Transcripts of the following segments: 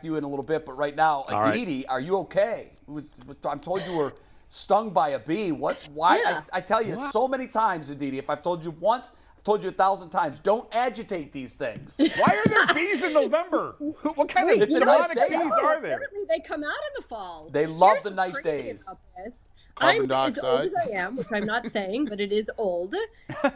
you in a little bit, but right now, Aditi, are you okay? I'm told you were stung by a bee. What? Why? Yeah. I tell you so many times, Aditi, if I've told you once, I've told you 1,000 times, don't agitate these things. Why are there bees in November? What kind of It's a demonic nice day. bees are there? Apparently they come out in the fall. They love Here's the what's nice crazy days. about this. Carbon I'm as old dioxide. as I am, which I'm not saying, but it is old.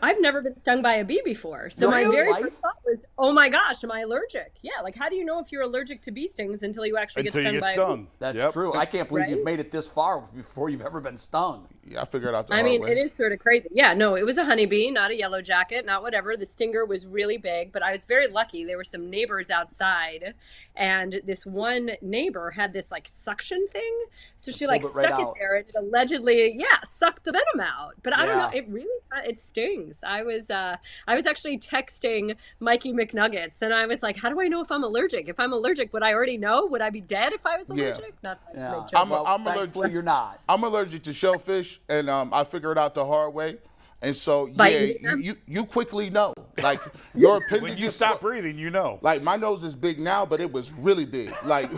I've never been stung by a bee before. So Your my whole very life? first thought was, oh my gosh, am I allergic? Yeah, like how do you know if you're allergic to bee stings until you actually Until get you stung get by a stung. bee? That's true. I can't believe Right? you've made it this far before you've ever been stung. Yeah, I figured out the I hard mean, way. it is sort of crazy. Yeah, no, it was a honeybee, not a yellow jacket, not whatever. The stinger was really big, but I was very lucky. There were some neighbors outside, and this one neighbor had this like suction thing. So she like pulled it right stuck it out. there and it allegedly, sucked the venom out. But I don't know, Yeah. it really, it stings. I was actually texting Mikey McNuggets, and I was like, how do I know if I'm allergic? If I'm allergic, would I already know? Would I be dead if I was Yeah. allergic? Not that I Yeah. make jokes. I'm thankfully allergic. you're not. I'm allergic to shellfish, and I figured out the hard way. And so, By yeah, eating them? you quickly know. Like, your When appendage you is stop breathing, you know. Like, my nose is big now, but it was really big. Like,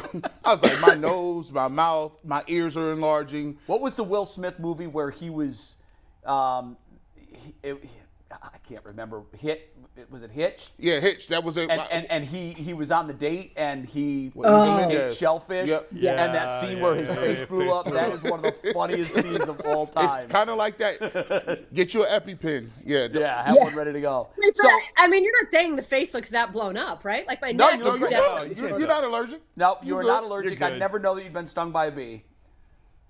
I was like, my nose, my mouth, my ears are enlarging. What was the Will Smith movie where he was, I can't remember, was it Hitch? Yeah, Hitch, that was it. And he was on the date and he ate Yes. shellfish. Yep. And that scene where his face blew up, that is one of the funniest scenes of all time. It's kind of like that. Get you an EpiPen. Yeah. Yeah, have one ready to go. Wait, but, So, I mean, you're not saying the face looks that blown up, right? Like my No, neck you look is good. definitely. You're not allergic. no, you are good. not allergic. You're I good. never know that you've been stung by a bee.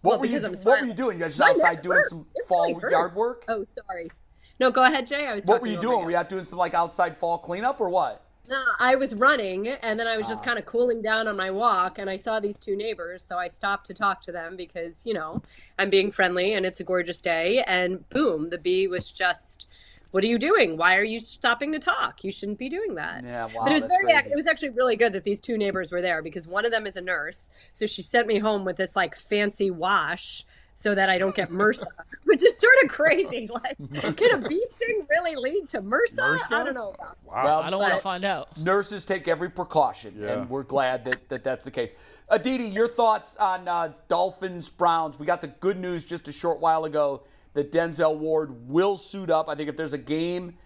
Well, What were because you I'm What smiling. were you doing? You're just My outside neck doing hurts. some It fall really hurts. yard work? Oh, sorry. No, go ahead, Jay. I was What talking were you over doing? Were you out doing some like outside fall cleanup or what? No, I was running, and then I was just kind of cooling down on my walk, and I saw these two neighbors, so I stopped to talk to them because, you know, I'm being friendly, and it's a gorgeous day, and boom, the bee was just, what are you doing? Why are you stopping to talk? You shouldn't be doing that. Yeah, wow, But it was that's crazy. it was actually really good that these two neighbors were there because one of them is a nurse, so she sent me home with this, like, fancy wash so that I don't get MRSA, which is sort of crazy. Like, can a bee sting really lead to MRSA? I don't know about that. Well, I don't want to find out. Nurses take every precaution, Yeah. and we're glad that that's the case. Aditi, your thoughts on Dolphins Browns? We got the good news just a short while ago that Denzel Ward will suit up. I think if there's a game,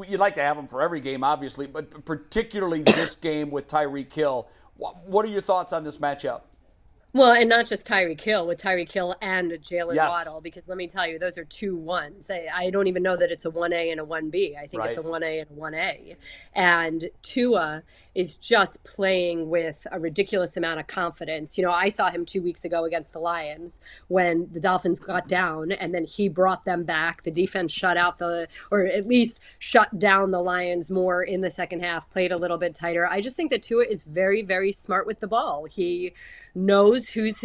you'd like to have him for every game, obviously, but particularly this game with Tyreek Hill. What are your thoughts on this matchup? Well, and not just Tyreek Hill, with Tyreek Hill and Jaylen Yes. Waddle, because let me tell you, those are 2 1s. I don't even know that it's a 1A and a 1B. I think it's a Right. 1A and a 1A. And Tua is just playing with a ridiculous amount of confidence. You know, I saw him 2 weeks ago against the Lions when the Dolphins got down, and then he brought them back. The defense shut out or at least shut down the Lions more in the second half, played a little bit tighter. I just think that Tua is very, very smart with the ball. He knows who's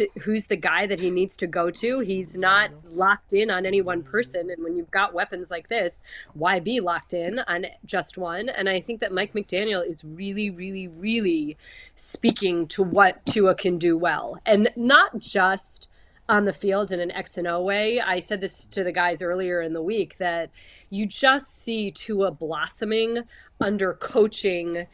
the guy that he needs to go to. He's not locked in on any one person. And when you've got weapons like this, why be locked in on just one? And I think that Mike McDaniel is really, really, really speaking to what Tua can do well. And not just on the field in an X and O way. I said this to the guys earlier in the week that you just see Tua blossoming under coaching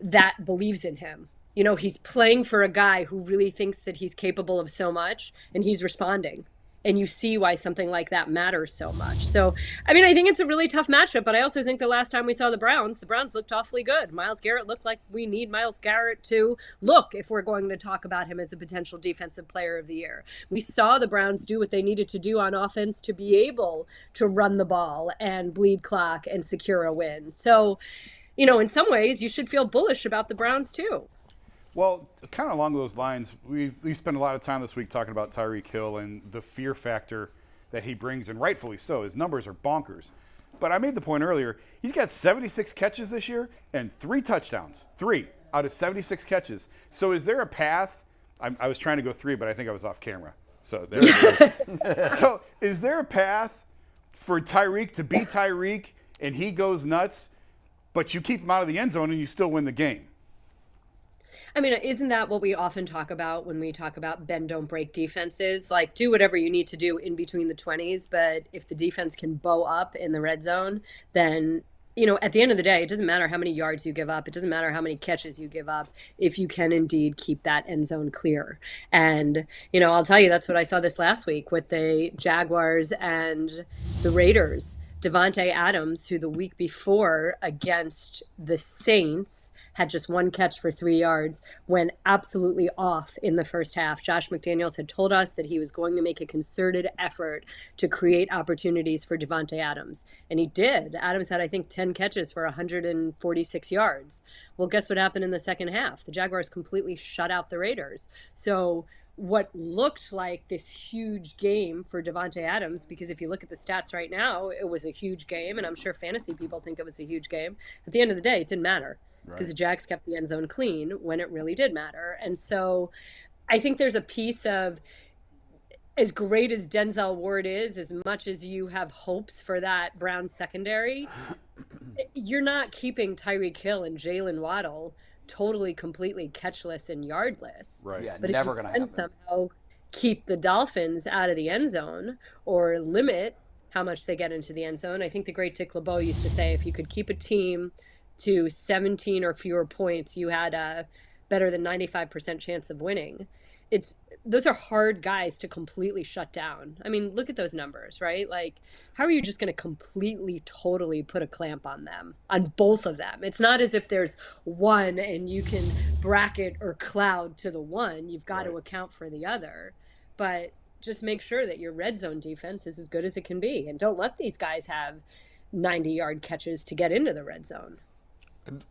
that believes in him. You know, he's playing for a guy who really thinks that he's capable of so much, and he's responding. And you see why something like that matters so much. So, I mean, I think it's a really tough matchup, but I also think the last time we saw the Browns looked awfully good. Myles Garrett looked like we need Myles Garrett to look if we're going to talk about him as a potential defensive player of the year. We saw the Browns do what they needed to do on offense to be able to run the ball and bleed clock and secure a win. So, you know, in some ways, you should feel bullish about the Browns too. Well, kind of along those lines, we've spent a lot of time this week talking about Tyreek Hill and the fear factor that he brings, and rightfully so. His numbers are bonkers. But I made the point earlier, he's got 76 catches this year and 3 touchdowns. 3 out of 76 catches. So is there a path? I was trying to go 3, but I think I was off camera. So there it is. So is there a path for Tyreek to be Tyreek and he goes nuts, but you keep him out of the end zone and you still win the game? I mean, isn't that what we often talk about when we talk about bend, don't break defenses? Like, do whatever you need to do in between the 20s, but if the defense can bow up in the red zone, then at the end of the day, it doesn't matter how many yards you give up. It doesn't matter how many catches you give up if you can indeed keep that end zone clear. And, I'll tell you, that's what I saw this last week with the Jaguars and the Raiders. Davante Adams, who the week before against the Saints had just one catch for 3 yards, went absolutely off in the first half. Josh McDaniels had told us that he was going to make a concerted effort to create opportunities for Davante Adams. And he did. Adams had, I think, 10 catches for 146 yards. Well, guess what happened in the second half? The Jaguars completely shut out the Raiders. So what looked like this huge game for Davante Adams, because if you look at the stats right now, it was a huge game, and I'm sure fantasy people think it was a huge game. At the end of the day, it didn't matter because the Jags kept the end zone clean when it really did matter. And so I think there's a piece of, as great as Denzel Ward is, as much as you have hopes for that Browns secondary, you're not keeping Tyreek Hill and Jaylen Waddle totally, completely catchless and yardless. Right. Yeah, But never if you going to can happen. somehow keep the Dolphins out of the end zone or limit how much they get into the end zone, I think the great Dick LeBeau used to say, if you could keep a team to 17 or fewer points, you had a better than 95% chance of winning. Those are hard guys to completely shut down. I mean, look at those numbers, right? Like, how are you just going to completely, totally put a clamp on them, on both of them? It's not as if there's one and you can bracket or cloud to the one. You've got to account for the other. But just make sure that your red zone defense is as good as it can be. And don't let these guys have 90-yard catches to get into the red zone.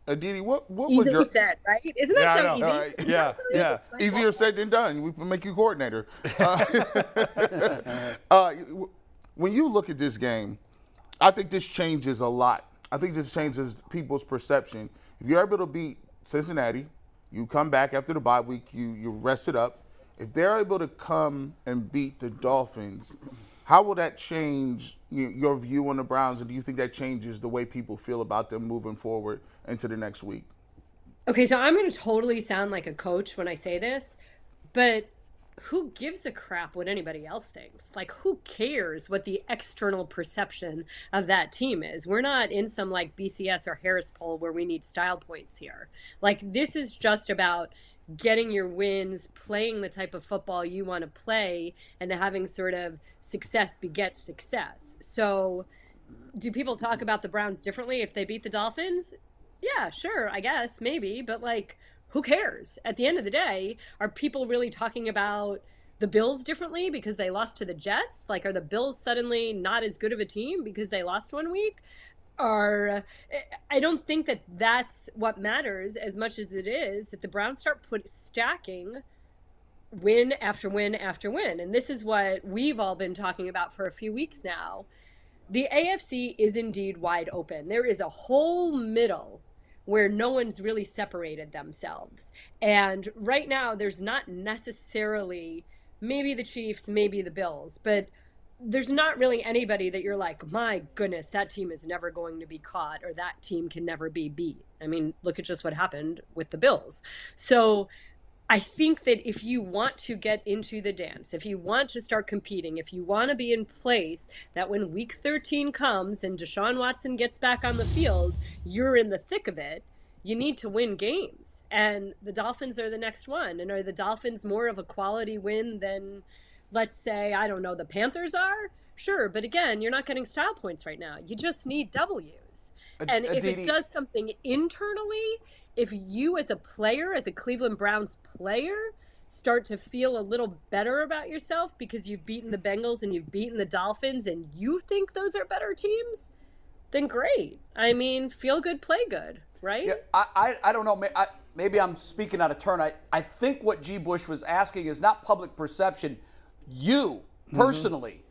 Aditi, what was Easily your said, right? Isn't that so easy? All right. Yeah. Easier said than done. We can make you coordinator. When you look at this game, I think this changes a lot. I think this changes people's perception. If you're able to beat Cincinnati, you come back after the bye week, you rest it up. If they're able to come and beat the Dolphins, how will that change your view on the Browns, and do you think that changes the way people feel about them moving forward into the next week? Okay, so I'm going to totally sound like a coach when I say this, but who gives a crap what anybody else thinks? Like, who cares what the external perception of that team is? We're not in some like BCS or Harris poll where we need style points here. Like, this is just about getting your wins, playing the type of football you want to play, and having sort of success beget success. So do people talk about the Browns differently if they beat the Dolphins? Yeah, sure, I guess, maybe. But, like, who cares? At the end of the day, are people really talking about the Bills differently because they lost to the Jets? Like, are the Bills suddenly not as good of a team because they lost one week? I don't think that that's what matters as much as it is that the Browns start stacking win after win after win. And this is what we've all been talking about for a few weeks now. The AFC is indeed wide open. There is a whole middle where no one's really separated themselves. And right now, there's not necessarily maybe the Chiefs, maybe the Bills, but there's not really anybody that you're like, my goodness, that team is never going to be caught, or that team can never be beat. I mean, look at just what happened with the Bills. So I think that if you want to get into the dance, if you want to start competing, if you want to be in place, that when week 13 comes and Deshaun Watson gets back on the field, you're in the thick of it. You need to win games. And the Dolphins are the next one. And are the Dolphins more of a quality win than, let's say, I don't know, the Panthers are? Sure, but again, you're not getting style points right now. You just need W's. And if it does something internally, if you as a player, as a Cleveland Browns player, start to feel a little better about yourself because you've beaten the Bengals and you've beaten the Dolphins and you think those are better teams, then great. I mean, feel good, play good, right? Yeah, I don't know. Maybe I'm speaking out of turn. I think what G. Bush was asking is not public perception. You personally,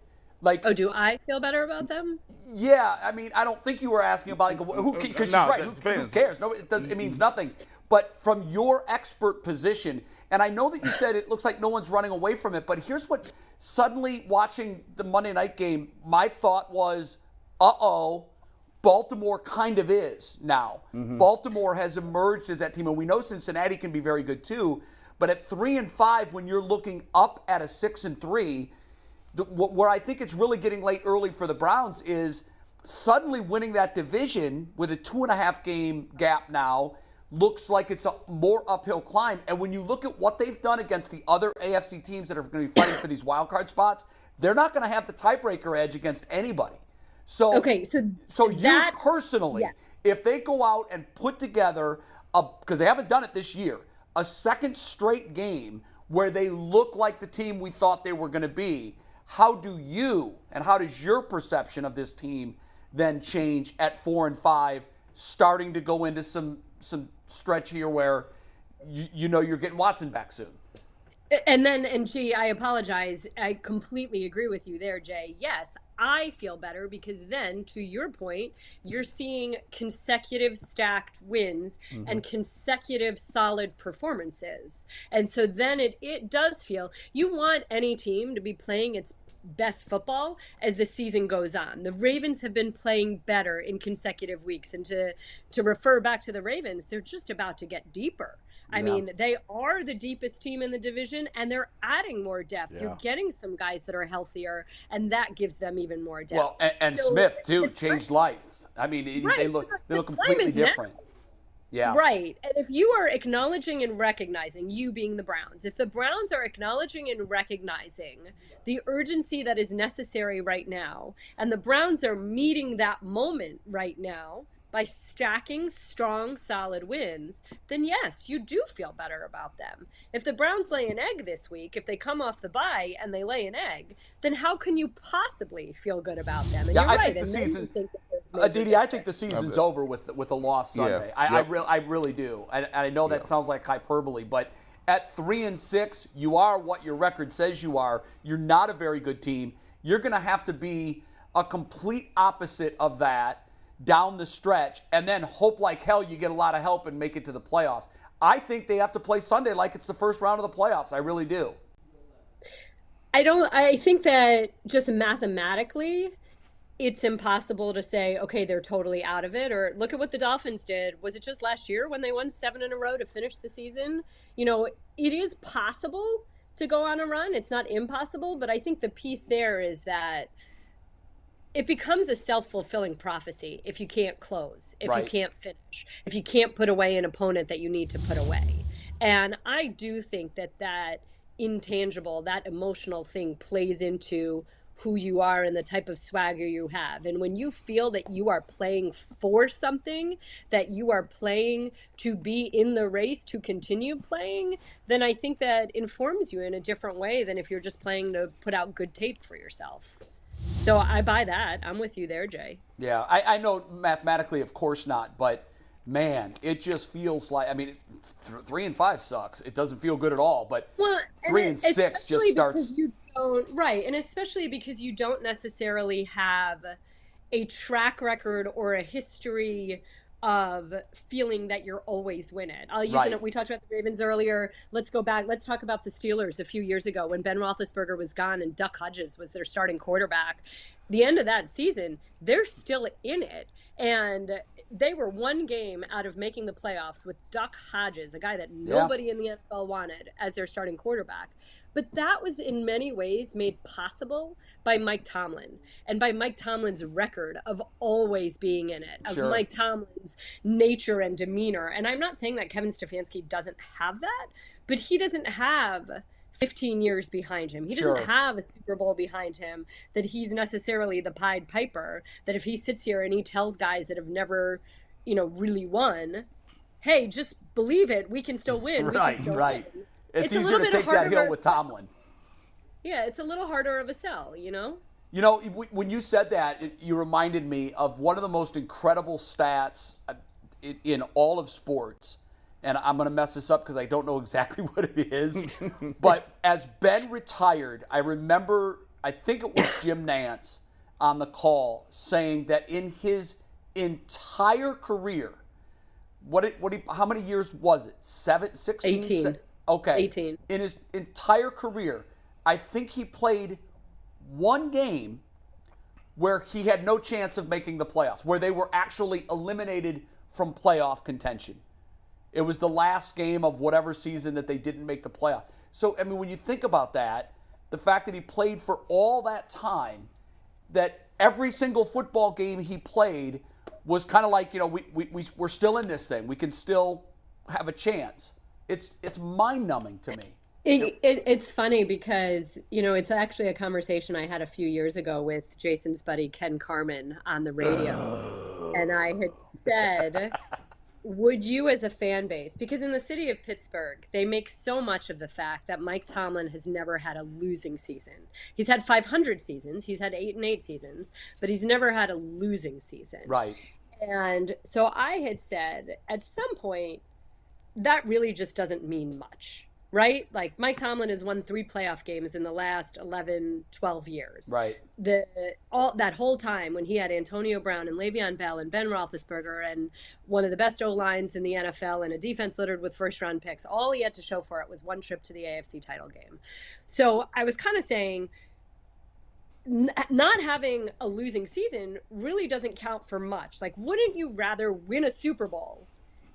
like, oh, do I feel better about them? Yeah, I mean, I don't think you were asking about like, who, because she's right. Who cares? No, it means nothing. But from your expert position, and I know that you said it looks like no one's running away from it, but here's what suddenly watching the Monday night game, my thought was, Baltimore kind of is now. Baltimore has emerged as that team, and we know Cincinnati can be very good too. But at 3-5, when you're looking up at a 6-3, where I think it's really getting late early for the Browns is suddenly winning that division with a 2.5 game gap now looks like it's a more uphill climb. And when you look at what they've done against the other AFC teams that are going to be fighting for these wild card spots, they're not going to have the tiebreaker edge against anybody. So, so you personally, if they go out and put together, because they haven't done it this year, a second straight game where they look like the team we thought they were going to be, how do you and how does your perception of this team then change at 4-5, starting to go into some stretch here where you know you're getting Watson back soon? And gee, I apologize. I completely agree with you there, Jay. Yes, I feel better because then, to your point, you're seeing consecutive stacked wins and consecutive solid performances. And so then it does feel, you want any team to be playing its best football as the season goes on. The Ravens have been playing better in consecutive weeks. And to refer back to the Ravens, they're just about to get deeper. I mean, they are the deepest team in the division, and they're adding more depth. Yeah. You're getting some guys that are healthier, and that gives them even more depth. Well, and so Smith, too, changed lives. I mean, they look completely different. Yeah. Right. And if you are acknowledging and recognizing, you being the Browns, if the Browns are acknowledging and recognizing the urgency that is necessary right now, and the Browns are meeting that moment right now, by stacking strong, solid wins, then yes, you do feel better about them. If the Browns lay an egg this week, if they come off the bye and they lay an egg, then how can you possibly feel good about them? And you're right. Think the season, Aditi, I think the season's over with a loss Sunday. Yeah. I really do. I know that sounds like hyperbole, but at 3-6, you are what your record says you are. You're not a very good team. You're going to have to be a complete opposite of that down the stretch, and then hope like hell you get a lot of help and make it to the playoffs. I think they have to play Sunday like it's the first round of the playoffs. I really do. I think that just mathematically, it's impossible to say, okay, they're totally out of it. Or look at what the Dolphins did. Was it just last year when they won 7 in a row to finish the season? You know, it is possible to go on a run. It's not impossible, but I think the piece there is that it becomes a self-fulfilling prophecy if you can't close, if you can't finish, if you can't put away an opponent that you need to put away. And I do think that intangible, that emotional thing plays into who you are and the type of swagger you have. And when you feel that you are playing for something, that you are playing to be in the race to continue playing, then I think that informs you in a different way than if you're just playing to put out good tape for yourself. So I buy that. I'm with you there, Jay. Yeah, I know mathematically, of course not, but man, it just feels like, I mean, 3-5 sucks. It doesn't feel good at all, but 3-6 just starts. Right, and especially because you don't necessarily have a track record or a history of feeling that you're always winning. I'll use it. We talked about the Ravens earlier. Let's go back. Let's talk about the Steelers a few years ago when Ben Roethlisberger was gone and Duck Hodges was their starting quarterback. The end of that season, they're still in it. And they were one game out of making the playoffs with Duck Hodges, a guy that nobody in the NFL wanted as their starting quarterback. But that was in many ways made possible by Mike Tomlin and by Mike Tomlin's record of always being in it, of Mike Tomlin's nature and demeanor. And I'm not saying that Kevin Stefanski doesn't have that, but he doesn't have 15 years behind him. He doesn't have a Super Bowl behind him that he's necessarily the Pied Piper, that if he sits here and he tells guys that have never, really won, hey, just believe it, we can still win. Right. It's easier to take that hill with Tomlin. Yeah, it's a little harder of a sell, You know, when you said that, you reminded me of one of the most incredible stats in all of sports. And I'm going to mess this up because I don't know exactly what it is. But as Ben retired, I remember, I think it was Jim Nantz on the call saying that in his entire career, how many years was it? 16? 18. Okay. 18. In his entire career, I think he played one game where he had no chance of making the playoffs, where they were actually eliminated from playoff contention. It was the last game of whatever season that they didn't make the playoff. So, I mean, when you think about that, the fact that he played for all that time, that every single football game he played was kind of like, we're still in this thing. We can still have a chance. It's mind-numbing to me. It's funny because, it's actually a conversation I had a few years ago with Jason's buddy Ken Carmen on the radio. And I had said, would you as a fan base, because in the city of Pittsburgh, they make so much of the fact that Mike Tomlin has never had a losing season. He's had 500 seasons. He's had 8-8 seasons, but he's never had a losing season. Right. And so I had said, at some point, that really just doesn't mean much. Right? Like Mike Tomlin has won 3 playoff games in the last 11, 12 years. Right. That whole time when he had Antonio Brown and Le'Veon Bell and Ben Roethlisberger and one of the best O-lines in the NFL and a defense littered with first-round picks, all he had to show for it was one trip to the AFC title game. So I was kind of saying, not having a losing season really doesn't count for much. Like, wouldn't you rather win a Super Bowl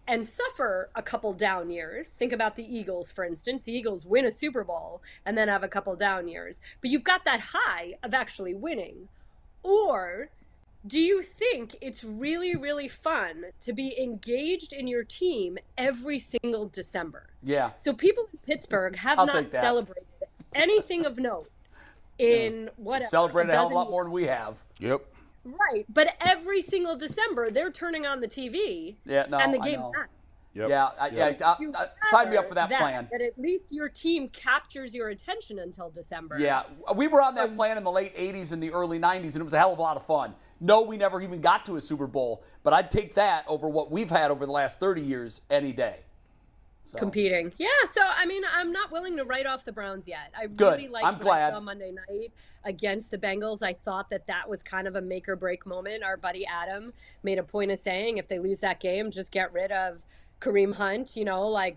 and suffer a couple down years? Think about the Eagles, for instance. The Eagles win a Super Bowl and then have a couple down years. But you've got that high of actually winning. Or do you think it's really, really fun to be engaged in your team every single December? Yeah. So people in Pittsburgh have not celebrated anything of note in whatever. Celebrated a hell of a lot more than we have. Yep. Right, but every single December they're turning on the TV, and the game ends. Yep. Yeah, sign me up for that plan. That at least your team captures your attention until December. Yeah, we were on that plan in the late '80s and the early '90s, and it was a hell of a lot of fun. No, we never even got to a Super Bowl, but I'd take that over what we've had over the last 30 years any day. So. Competing. Yeah, so, I mean, I'm not willing to write off the Browns yet. I really liked what I saw Monday night against the Bengals. I thought that was kind of a make-or-break moment. Our buddy Adam made a point of saying if they lose that game, just get rid of Kareem Hunt,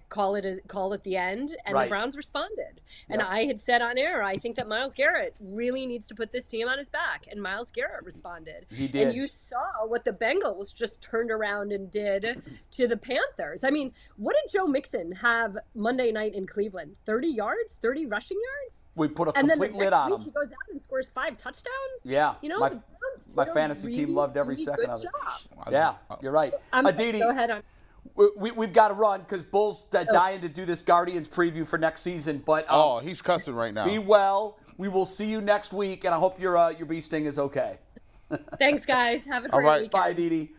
call it the end. And the Browns responded. And I had said on air, I think that Myles Garrett really needs to put this team on his back. And Myles Garrett responded. He did. And you saw what the Bengals just turned around and did to the Panthers. I mean, what did Joe Mixon have Monday night in Cleveland? 30 yards? 30 rushing yards? We put a complete lid on him. He goes out and scores 5 touchdowns? Yeah. My fantasy team loved every second of it. Yeah, you're right. Aditi, go ahead on. We've got to run because Bull's dying to do this Guardians preview for next season. But he's cussing right now. Be well. We will see you next week, and I hope your bee sting is okay. Thanks, guys. Have a great weekend. Bye, Aditi.